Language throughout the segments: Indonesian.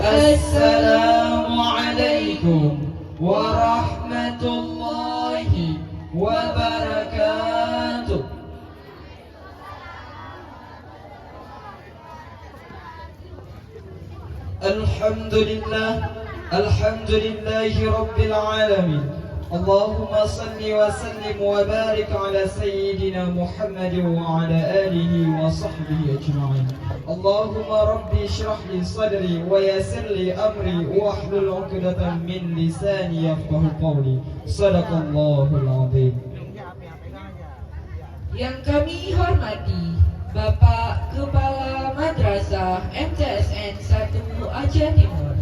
Assalamualaikum warahmatullahi wabarakatuh. Alhamdulillahi rabbil alamin. Allahumma salli wa sallim wa barik ala sayyidina Muhammad wa ala alihi wa sahbihi ajma'in. Allahumma rabbi shrah li sadri wa yassir li amri wa hlul 'uqdatam min lisani yafqahu qawli. Shadaqallahul 'azim. Yang kami hormati Bapak Kepala Madrasah MTSN 1 Aceh Timur.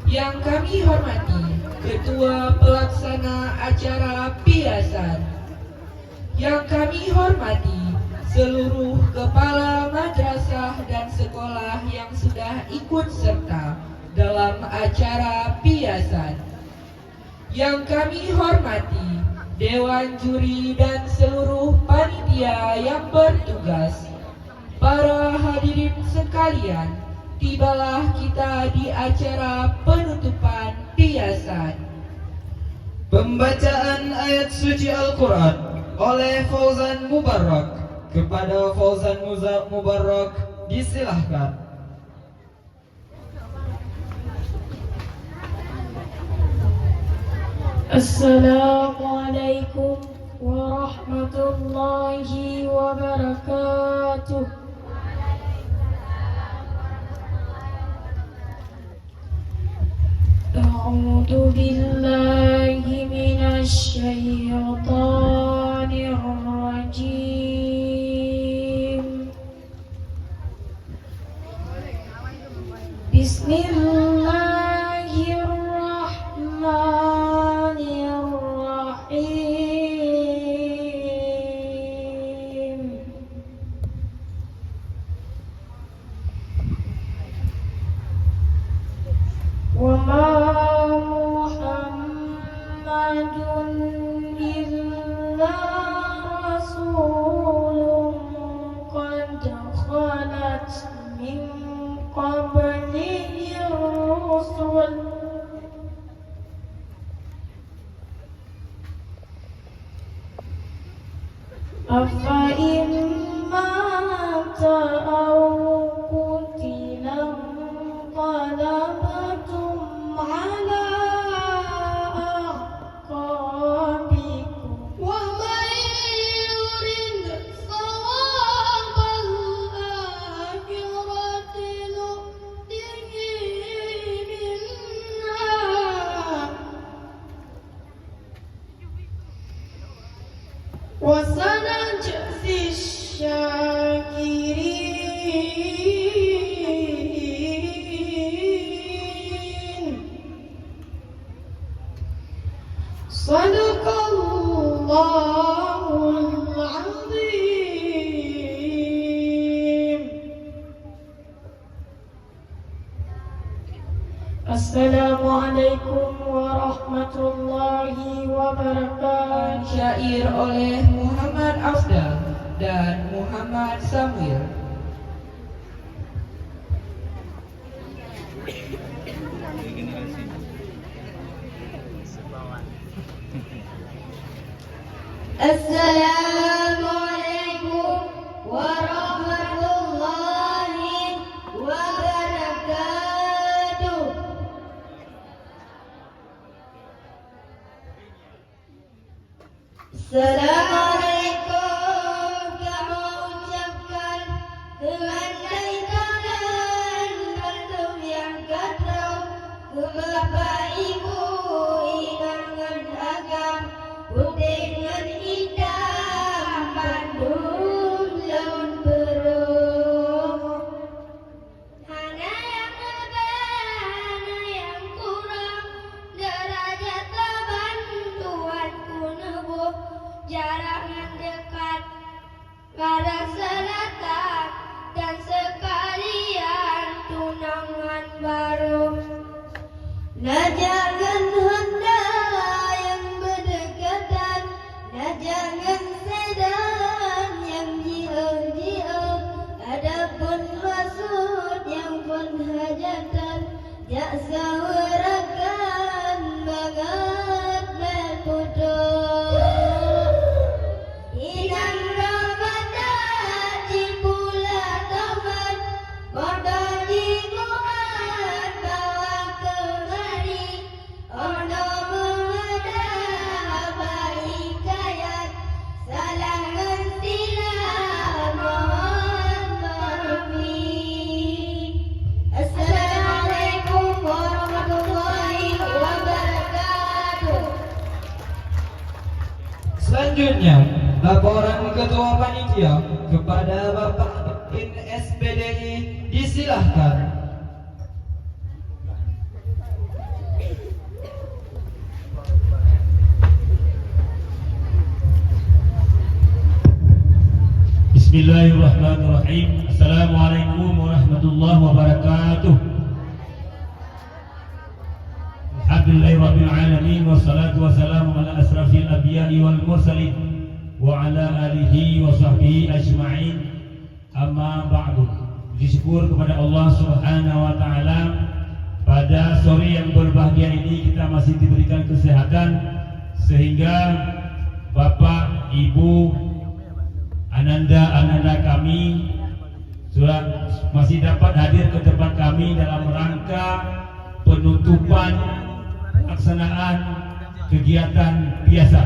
Yang kami hormati Ketua Pelaksana Acara Piasan. Yang kami hormati seluruh kepala madrasah dan sekolah yang sudah ikut serta dalam acara piasan. Yang kami hormati Dewan Juri dan seluruh panitia yang bertugas. Para hadirin sekalian, tibalah kita di acara penutupan piasan. Pembacaan ayat suci Al-Quran oleh Fauzan Mubarak. Kepada Fauzan Mubarak disilahkan. Assalamualaikum warahmatullahi wabarakatuh. A'udzu billahi minasy syaithanir rajim. Bismillahirrahmanirrahim. Wa ma Muhammadun illa rasulun qad khalat min qablihi rusul. Afa in mata aw qutila qalabtum ala aqabikum wa man yurid thawabal akhirati nu'tihi minha wa sanajzi syakirin. Sadaqallahul azim. Assalamualaikum warahmatullahi wabarakatuh. Syair oleh Muhammad Afdal dan Muhammad Samuel. Assalamualaikum warahmatullahi wabarakatuh. Assalamualaikum, kami ucapkan dengan tangan antum yang katrau ke Bapak Ibu inangan agam putih dengan hitam Bandung lawan berung. Hana yang lebih, hana yang kurang, derajat bantuan ku nebuh jarak Selanjutnya, laporan Ketua Panitia kepada Bapak Bin SPDI disilahkan. Bismillahirrahmanirrahim. Assalamualaikum warahmatullahi wabarakatuh. Alhamdulillahirabbil alamin wassalatu wassalamu ala asrafil anbiya'i wal mursalin wa ala alihi wa sahbihi ajma'in. Amma ba'du. Puji syukur kepada Allah Subhanahu wa taala, pada sore yang berbahagia ini kita masih diberikan kesehatan sehingga Bapak, Ibu, Ananda kami sudah masih dapat hadir ke tempat kami dalam rangka penutupan pelaksanaan kegiatan biasa.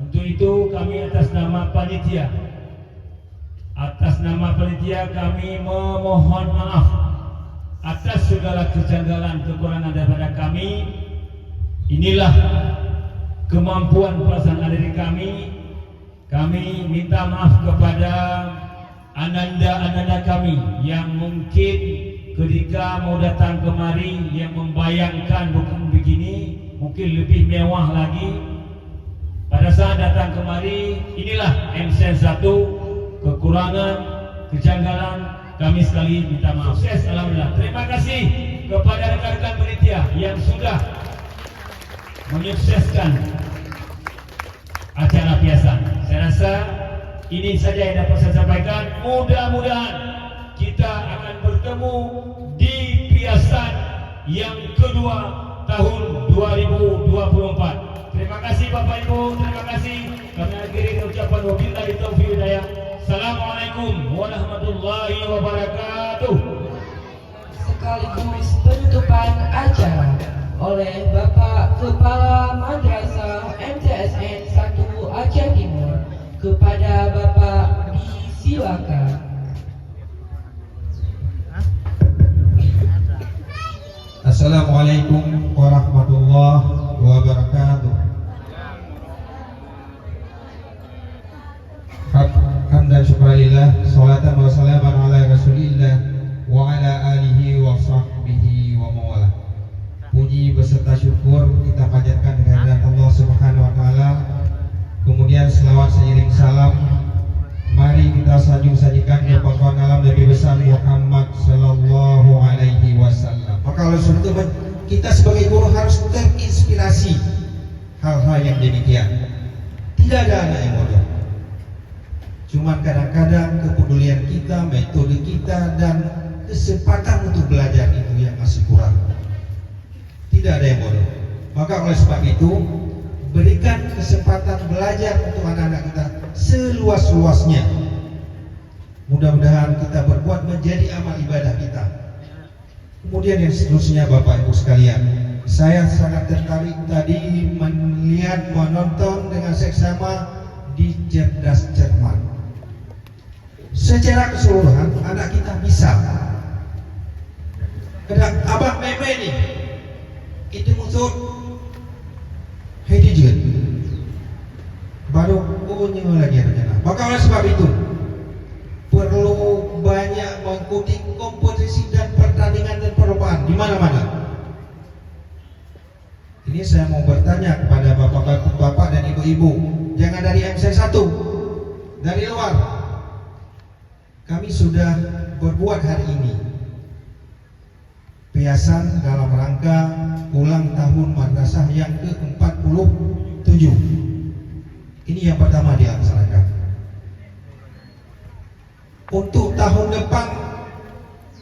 Untuk itu kami atas nama panitia kami memohon maaf atas segala kejanggalan kekurangan daripada kami. Inilah kemampuan pelaksanaan dari kami. Kami minta maaf kepada ananda kami yang mungkin ketika mau datang kemari yang membayangkan bukan begini, mungkin lebih mewah lagi. Pada saat datang kemari, inilah MSN 1, kekurangan, kejanggalan, kami sekali minta maaf. Sukses, alhamdulillah. Terima kasih kepada rekan-rekan panitia yang sudah menyukseskan acara piasan. Saya rasa ini saja yang dapat saya sampaikan. Mudah-mudahan kita akan bertemu di piasan yang kedua tahun 2024. Terima kasih Bapak Ibu, terima kasih. Kami akhiri ucapan wabillahi taufiq hidayah. Assalamualaikum warahmatullahi wabarakatuh. Sekaligus penutupan acara oleh Bapak Kepala Madrasah MTSN 1 Aceh Timur, kepada Bapak disilakan. Assalamualaikum warahmatullahi wabarakatuh. Hamdan syukurillah, salatan wa salaman ala rasulillah wa ala alihi wa sahbihi wa mawala. Puji beserta syukur kita panjatkan kehadirat Allah Subhanahu wa taala. Kemudian selawat seiring salam mari kita sajikan kepada alam Nabi besar Muhammad sallallahu alaihi wasallam. Maka oleh sebab itu kita sebagai guru harus terinspirasi hal-hal yang demikian. Tidak ada anak yang bodoh. Cuma kadang-kadang kepedulian kita, metode kita, dan kesempatan untuk belajar itu yang masih kurang. Tidak ada yang bodoh. Maka oleh sebab itu berikan kesempatan belajar untuk anak-anak kita seluas-luasnya. Mudah-mudahan kita berbuat menjadi amal ibadah kita. Kemudian yang seterusnya Bapak Ibu sekalian, saya sangat tertarik tadi melihat, menonton dengan seksama di Cerdas Cermat. Secara keseluruhan anak kita bisa. Kadang abang meme nih, itu musuh Hedijen baru punya lagi rencana. Maka oleh sebab itu perlu banyak mengikuti kompetisi dan pertandingan dan perlombaan di mana-mana. Ini saya mau bertanya kepada bapak-bapak dan ibu-ibu, jangan dari MC 1, dari luar. Kami sudah berbuat hari ini piasan dalam rangka ulang tahun madrasah yang ke-47. Ini yang pertama dilaksanakan. Untuk tahun depan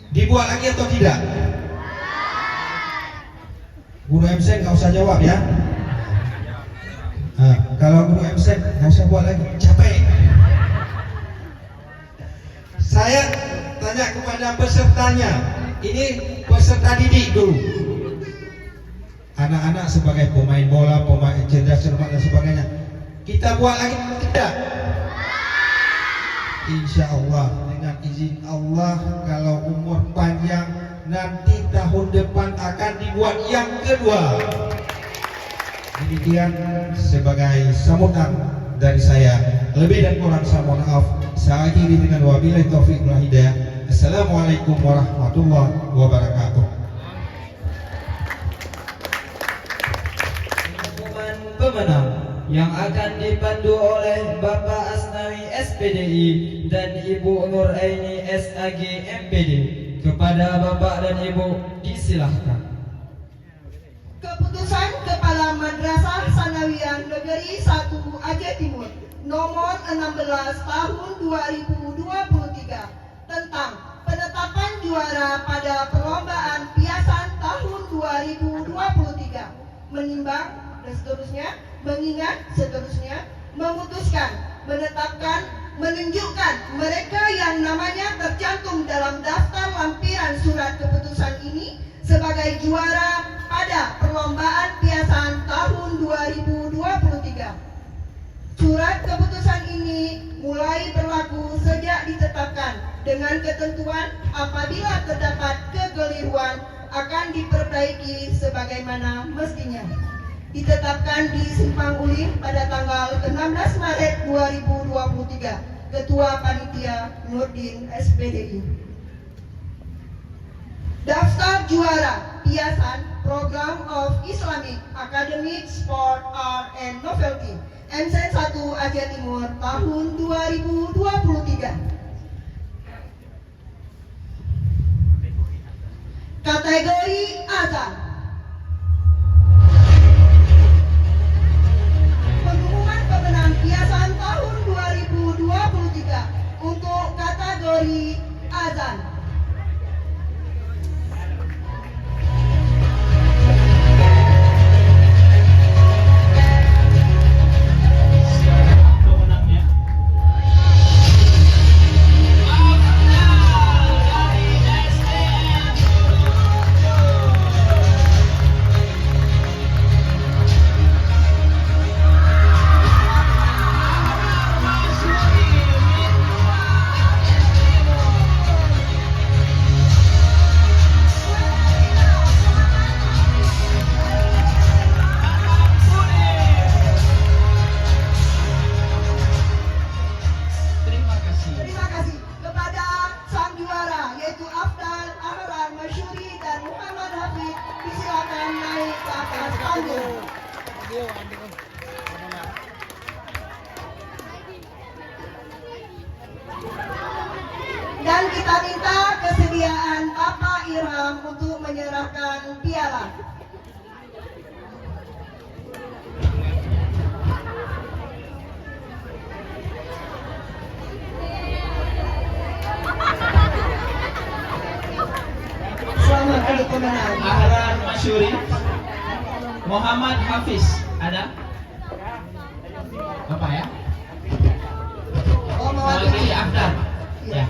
dibuat lagi atau tidak? Guru MC nggak usah jawab ya. Nah, kalau guru MC nggak usah buat lagi, capek. Saya tanya kepada pesertanya, ini peserta didik dulu. Anak-anak sebagai pemain bola, pemain cerdas cermat dan sebagainya. Kita buat lagi tidak? Insya Allah dengan izin Allah, kalau umur panjang nanti tahun depan akan dibuat yang kedua. Demikian sebagai sambutan dari saya. Lebih dan kurang saya mohon maaf. Saya akhiri dengan wabillahi taufiq wal hidayah. Assalamualaikum warahmatullahi wabarakatuh. Pengumuman pemenang yang akan dipandu oleh Bapak Asnawi SPDI dan Ibu Nuraini SAG MPD. Kepada Bapak dan Ibu disilahkan. Keputusan Kepala Madrasah Sanawiyah Negeri 1 Aceh Timur nomor 16 tahun 2023 tentang penetapan juara pada perlombaan piasan tahun 2023 menimbang dan seterusnya, mengingat seterusnya, memutuskan, menetapkan, menunjukkan mereka yang namanya tercantum dalam daftar lampiran surat keputusan ini sebagai juara pada perlombaan piasan tahun 2023. Surat keputusan ini mulai berlaku sejak ditetapkan dengan ketentuan apabila terdapat kekeliruan akan diperbaiki sebagaimana mestinya. Ditetapkan di Simpang Ulim pada tanggal 16 Maret 2023. Ketua Panitia Nurdin SPDI. Daftar juara piasan Program of Islamic Academic Sport Art and Novelty MC1 Aceh Timur tahun 2023. Kategori azan. Pengumuman pemenang piasan tahun 2023 untuk kategori azan. Dan kita minta kesediaan Bapak Irham untuk menyerahkan piala. Selamat untuk pemenang. Ahlan Masyuri Muhammad Hafiz ada? Bapak ya? Oh, mewakili. Mewakili Afdan. Ya.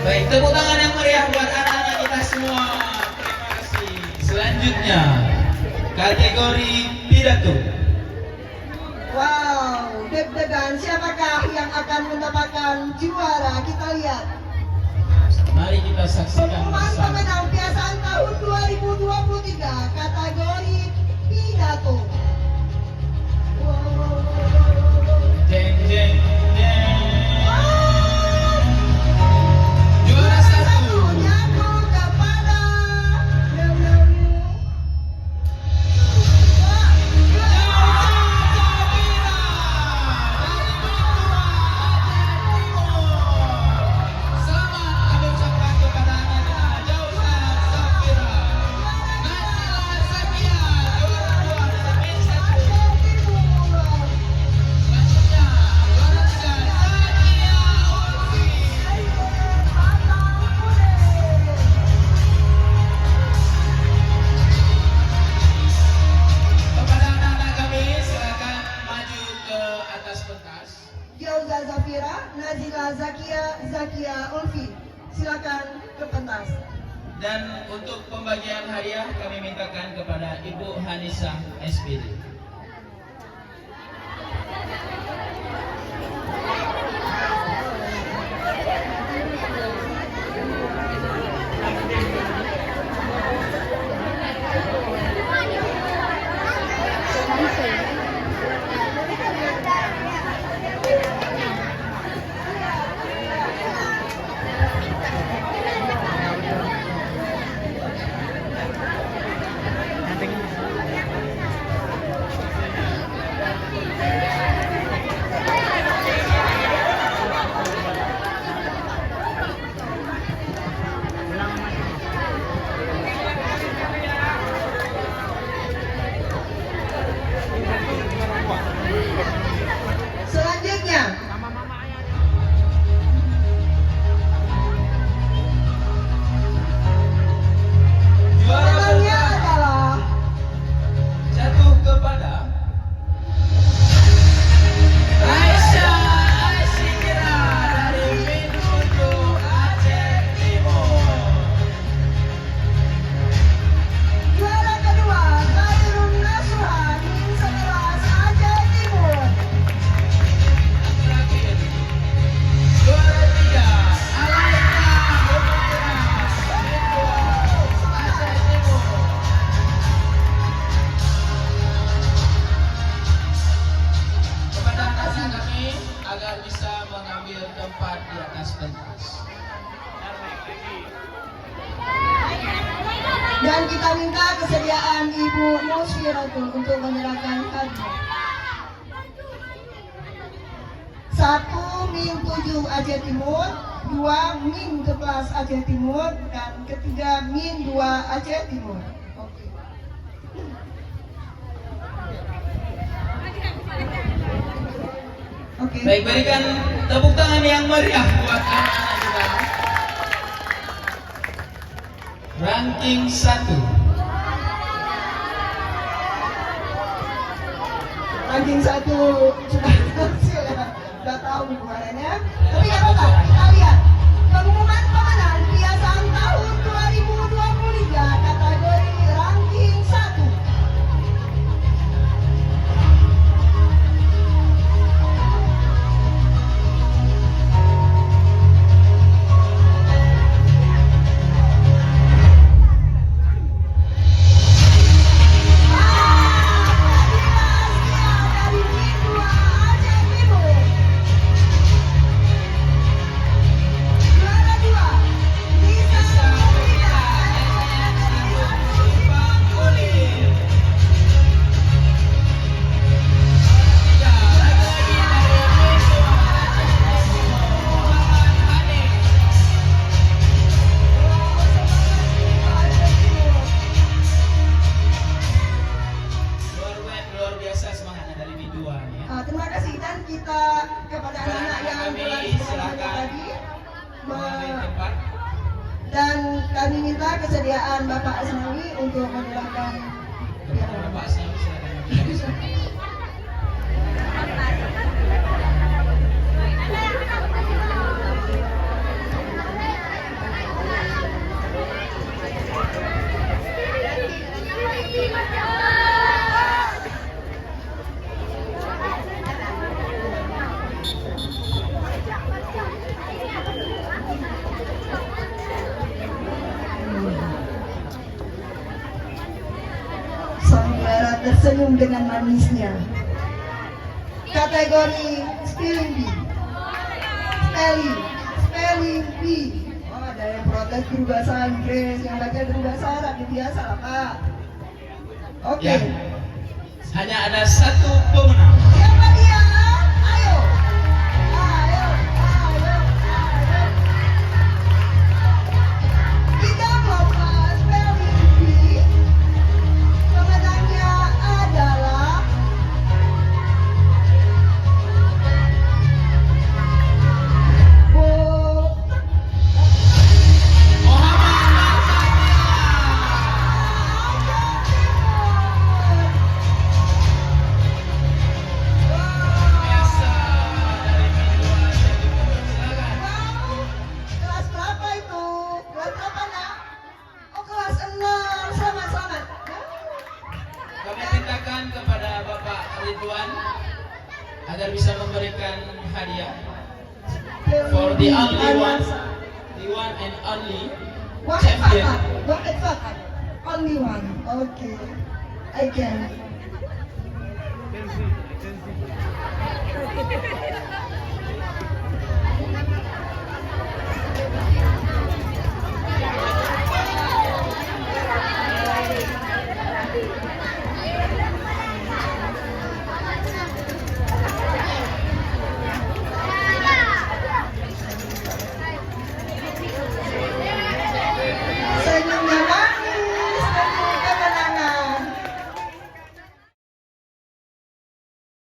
Baik, tepuk tangan yang meriah buat anak-anak kita semua. Terima kasih. Selanjutnya, kategori pidato. Wow, deg-degan. Siapakah yang akan mendapatkan juara? Kita lihat. Mari kita saksikan Pengumuman bersama. pemenang piasan tahun 2023 kategori pidato. Jeng jeng jeng. Juara satu. Jatuh kepada ke atas pentas. Jauza Zafira, Nazila Zakia Ulfi. Silakan ke pentas. Dan untuk pembagian hadiah kami mintakan kepada Ibu Hanisah SPD. Selanjutnya, Juara pemenangnya pertama adalah jatuh kepada Aisyah Asyikira dari Minuto Aceh Timur. juara kedua Khairun Nasuha Min Sekelas Aceh Timur. Terakhir, juara 3 Alaika Humaira Minuto Aceh Timur. Kepada rekan kami agar bisa mengambil tempat di atas pentas. Dan kita minta kesediaan Ibu Musfiratul untuk menyerahkan hadiah. 1 Min 7 Aceh Timur, 2 Min 11 Aceh Timur, dan ketiga Min 2 Aceh Timur. Oke. Oke. Baik, berikan tepuk tangan yang meriah buat anak-anak kita. Ranking 1. Ranking 1 sudah tahu nih kemarinnya. Tapi nggak apa-apa, kita lihat pengumuman pemenang Piagam tahun 2023 kategori ranking 1. Dari Min 2 Aceh Timur. Juara 2 Nisa Rita Luar biasa semangatnya dari Midua nih ya. Terima kasih dan kita kepada anak-anak yang telah disebutkan Silakan tadi mengambil tempat. dan kami minta kesediaan Bapak Asnawi untuk menyerahkan piala. Bapak Asnawi, silakan. Sang tersenyum dengan manisnya. Kategori spelling bee. Spelling bee. Oh, ada yang protes guru bahasa Inggris, yang baca guru bahasa Arab, ya biasa lah Pak. Oke. Ya. Hanya ada satu pemenang. Siapa dia? Ayo. Ayo. Kita lomba spelling bee. Pemenangnya adalah bisa memberikan hadiah for the only one, the one and only champion. Wahid fakat. Only one. Okay. I can.